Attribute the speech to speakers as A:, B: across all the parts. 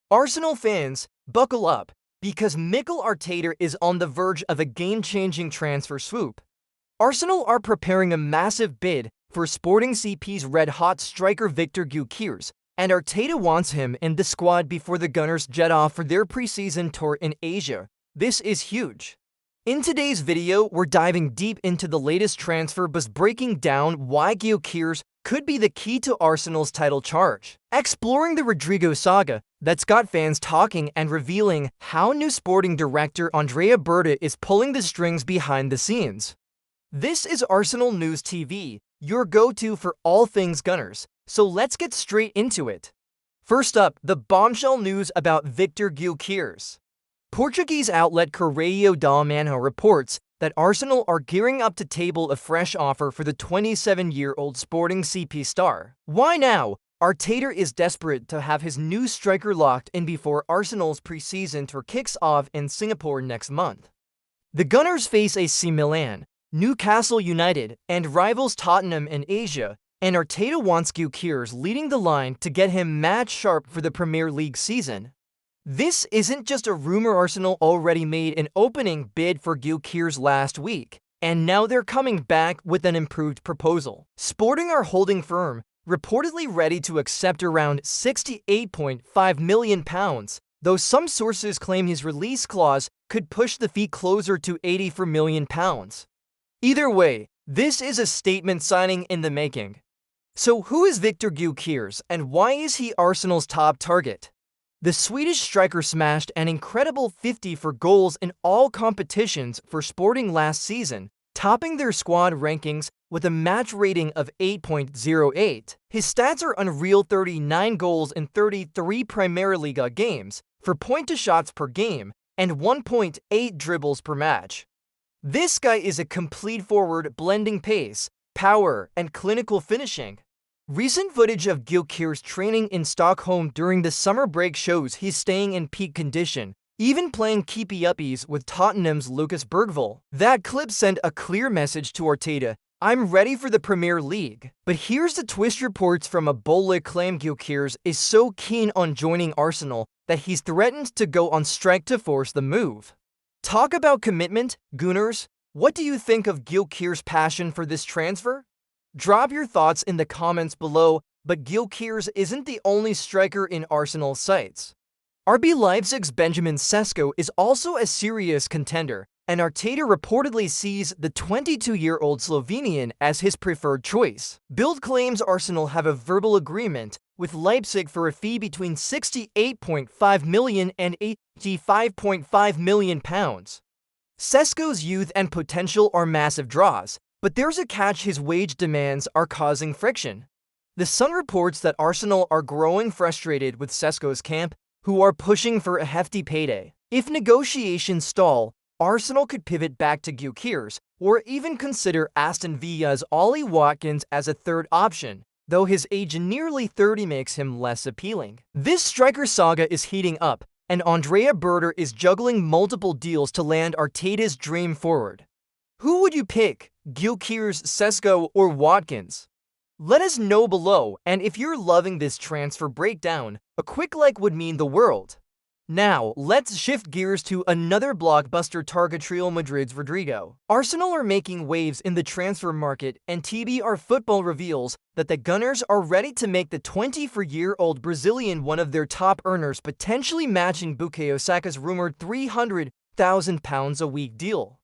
A: Arsenal fans, buckle up, because Mikel Arteta is on the verge of a game-changing transfer swoop. Arsenal are preparing a massive bid for Sporting CP's red-hot striker Viktor Gyokeres, and Arteta wants him in the squad before the Gunners jet off for their preseason tour in Asia. This is huge. In today's video, we're diving deep into the latest transfer buzz, breaking down why Gyokeres could be the key to Arsenal's title charge, exploring the Rodrygo saga that's got fans talking, and revealing how new sporting director Andrea Berta is pulling the strings behind the scenes. This is Arsenal News TV, your go-to for all things Gunners, so let's get straight into it. First up, the bombshell news about Viktor Gyokeres. Portuguese outlet Correio da Manhã reports that Arsenal are gearing up to table a fresh offer for the 27-year-old Sporting CP star. Why now? Arteta is desperate to have his new striker locked in before Arsenal's preseason tour kicks off in Singapore next month. The Gunners face AC Milan, Newcastle United, and rivals Tottenham in Asia, and Arteta wants Gyokeres leading the line to get him match-sharp for the Premier League season. This isn't just a rumor. Arsenal already made an opening bid for Gyokeres last week, and now they're coming back with an improved proposal. Sporting are holding firm, reportedly ready to accept around £68.5 million, though some sources claim his release clause could push the fee closer to £84 million. Either way, this is a statement signing in the making. So who is Viktor Gyokeres, and why is he Arsenal's top target? The Swedish striker smashed an incredible 54 goals in all competitions for Sporting last season, topping their squad rankings with a match rating of 8.08. His stats are unreal: 39 goals in 33 Premier Liga games, 4 point-to-shots per game, and 1.8 dribbles per match. This guy is a complete forward, blending pace, power, and clinical finishing. Recent footage of Gyokeres training in Stockholm during the summer break shows he's staying in peak condition, even playing keepy-uppies with Tottenham's Lucas Bergvall. That clip sent a clear message to Arteta: I'm ready for the Premier League. But here's the twist: reports from Ebola claim Gyokeres is so keen on joining Arsenal that he's threatened to go on strike to force the move. Talk about commitment, Gooners. What do you think of Gyokeres' passion for this transfer? Drop your thoughts in the comments below, but Gyokeres isn't the only striker in Arsenal's sights. RB Leipzig's Benjamin Sesko is also a serious contender, and Arteta reportedly sees the 22-year-old Slovenian as his preferred choice. Bild claims Arsenal have a verbal agreement with Leipzig for a fee between £68.5 million and £85.5 million. Sesko's youth and potential are massive draws, but there's a catch: his wage demands are causing friction. The Sun reports that Arsenal are growing frustrated with Sesko's camp, who are pushing for a hefty payday. If negotiations stall, Arsenal could pivot back to Gyokeres, or even consider Aston Villa's Ollie Watkins as a third option, though his age, nearly 30, makes him less appealing. This striker saga is heating up, and Andrea Berta is juggling multiple deals to land Arteta's dream forward. Who would you pick, Gyokeres, Sesko, or Watkins? Let us know below, and if you're loving this transfer breakdown, a quick like would mean the world. Now, let's shift gears to another blockbuster target: Real Madrid's Rodrigo. Arsenal are making waves in the transfer market, and TBR Football reveals that the Gunners are ready to make the 24-year-old Brazilian one of their top earners, potentially matching Bukayo Saka's rumored £300,000 a week deal.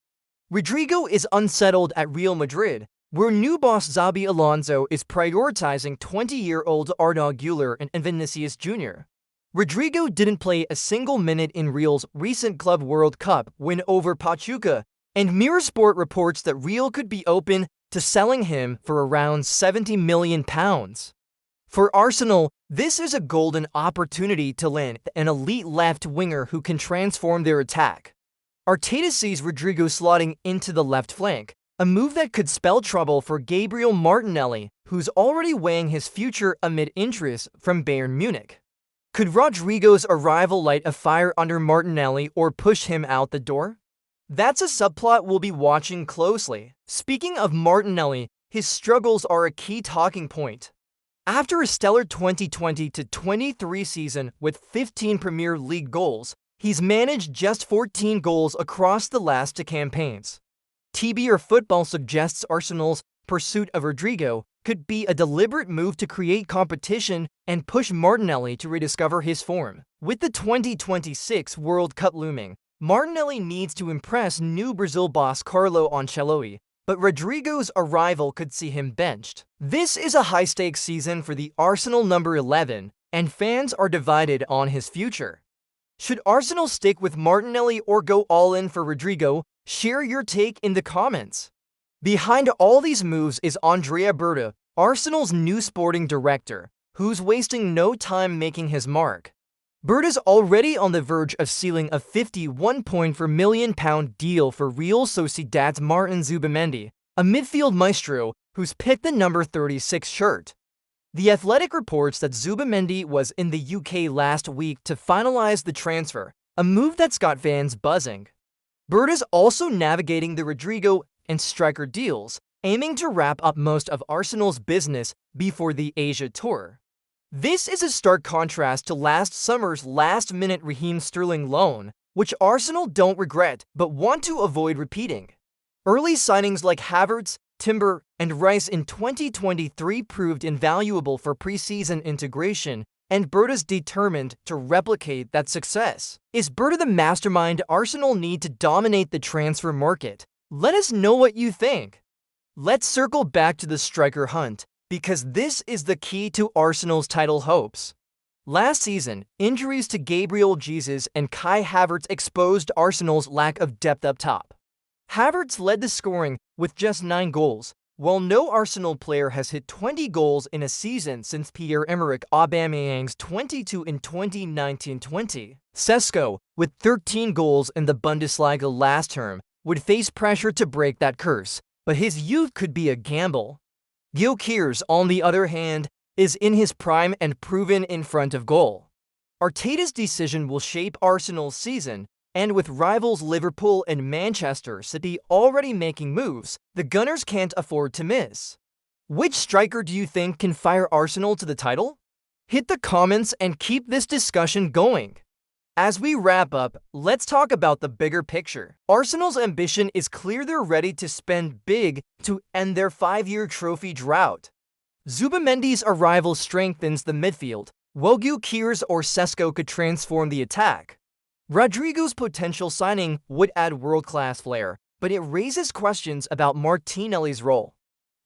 A: Rodrigo is unsettled at Real Madrid, where new boss Xabi Alonso is prioritizing 20-year-old Arda Güler and Vinicius Jr. Rodrigo didn't play a single minute in Real's recent Club World Cup win over Pachuca, and Mirror Sport reports that Real could be open to selling him for around £70 million. For Arsenal, this is a golden opportunity to land an elite left winger who can transform their attack. Arteta sees Rodrygo slotting into the left flank, a move that could spell trouble for Gabriel Martinelli, who's already weighing his future amid interest from Bayern Munich. Could Rodrygo's arrival light a fire under Martinelli or push him out the door? That's a subplot we'll be watching closely. Speaking of Martinelli, his struggles are a key talking point. After a stellar 2020-23 season with 15 Premier League goals, he's managed just 14 goals across the last two campaigns. TB or Football suggests Arsenal's pursuit of Rodrigo could be a deliberate move to create competition and push Martinelli to rediscover his form. With the 2026 World Cup looming, Martinelli needs to impress new Brazil boss Carlo Ancelotti, but Rodrigo's arrival could see him benched. This is a high-stakes season for the Arsenal number 11, and fans are divided on his future. Should Arsenal stick with Martinelli or go all in for Rodrigo? Share your take in the comments. Behind all these moves is Andrea Berta, Arsenal's new sporting director, who's wasting no time making his mark. Berta's already on the verge of sealing a £51.4 million deal for Real Sociedad's Martin Zubimendi, a midfield maestro who's picked the number 36 shirt. The Athletic reports that Zubimendi was in the UK last week to finalize the transfer, a move that's got fans buzzing. Berta's also navigating the Rodrigo and striker deals, aiming to wrap up most of Arsenal's business before the Asia tour. This is a stark contrast to last summer's last-minute Raheem Sterling loan, which Arsenal don't regret but want to avoid repeating. Early signings like Havertz, Timber, and Rice in 2023 proved invaluable for preseason integration, and Berta's determined to replicate that success. Is Berta the mastermind Arsenal need to dominate the transfer market? Let us know what you think. Let's circle back to the striker hunt, because this is the key to Arsenal's title hopes. Last season, injuries to Gabriel Jesus and Kai Havertz exposed Arsenal's lack of depth up top. Havertz led the scoring with just 9 goals, while no Arsenal player has hit 20 goals in a season since Pierre-Emerick Aubameyang's 22 in 2019-20. Sesko, with 13 goals in the Bundesliga last term, would face pressure to break that curse, but his youth could be a gamble. Gyokeres, on the other hand, is in his prime and proven in front of goal. Arteta's decision will shape Arsenal's season, and with rivals Liverpool and Manchester City already making moves, the Gunners can't afford to miss. Which striker do you think can fire Arsenal to the title? Hit the comments and keep this discussion going. As we wrap up, let's talk about the bigger picture. Arsenal's ambition is clear. They're ready to spend big to end their 5-year trophy drought. Zubimendi's arrival strengthens the midfield, while Gyokeres or Sesko could transform the attack. Rodrygo's potential signing would add world-class flair, but it raises questions about Martinelli's role.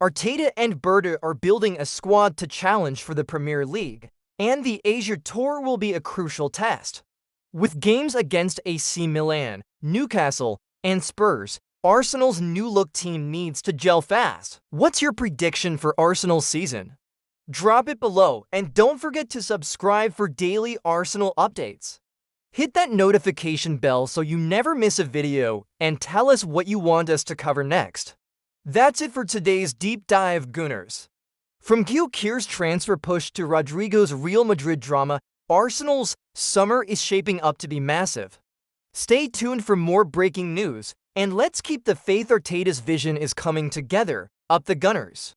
A: Arteta and Berta are building a squad to challenge for the Premier League, and the Asia Tour will be a crucial test. With games against AC Milan, Newcastle, and Spurs, Arsenal's new-look team needs to gel fast. What's your prediction for Arsenal's season? Drop it below, and don't forget to subscribe for daily Arsenal updates. Hit that notification bell so you never miss a video, and tell us what you want us to cover next. That's it for today's Deep Dive Gooners. From Gyokeres' transfer push to Rodrigo's Real Madrid drama, Arsenal's summer is shaping up to be massive. Stay tuned for more breaking news, and let's keep the faith Arteta's vision is coming together. Up the Gunners!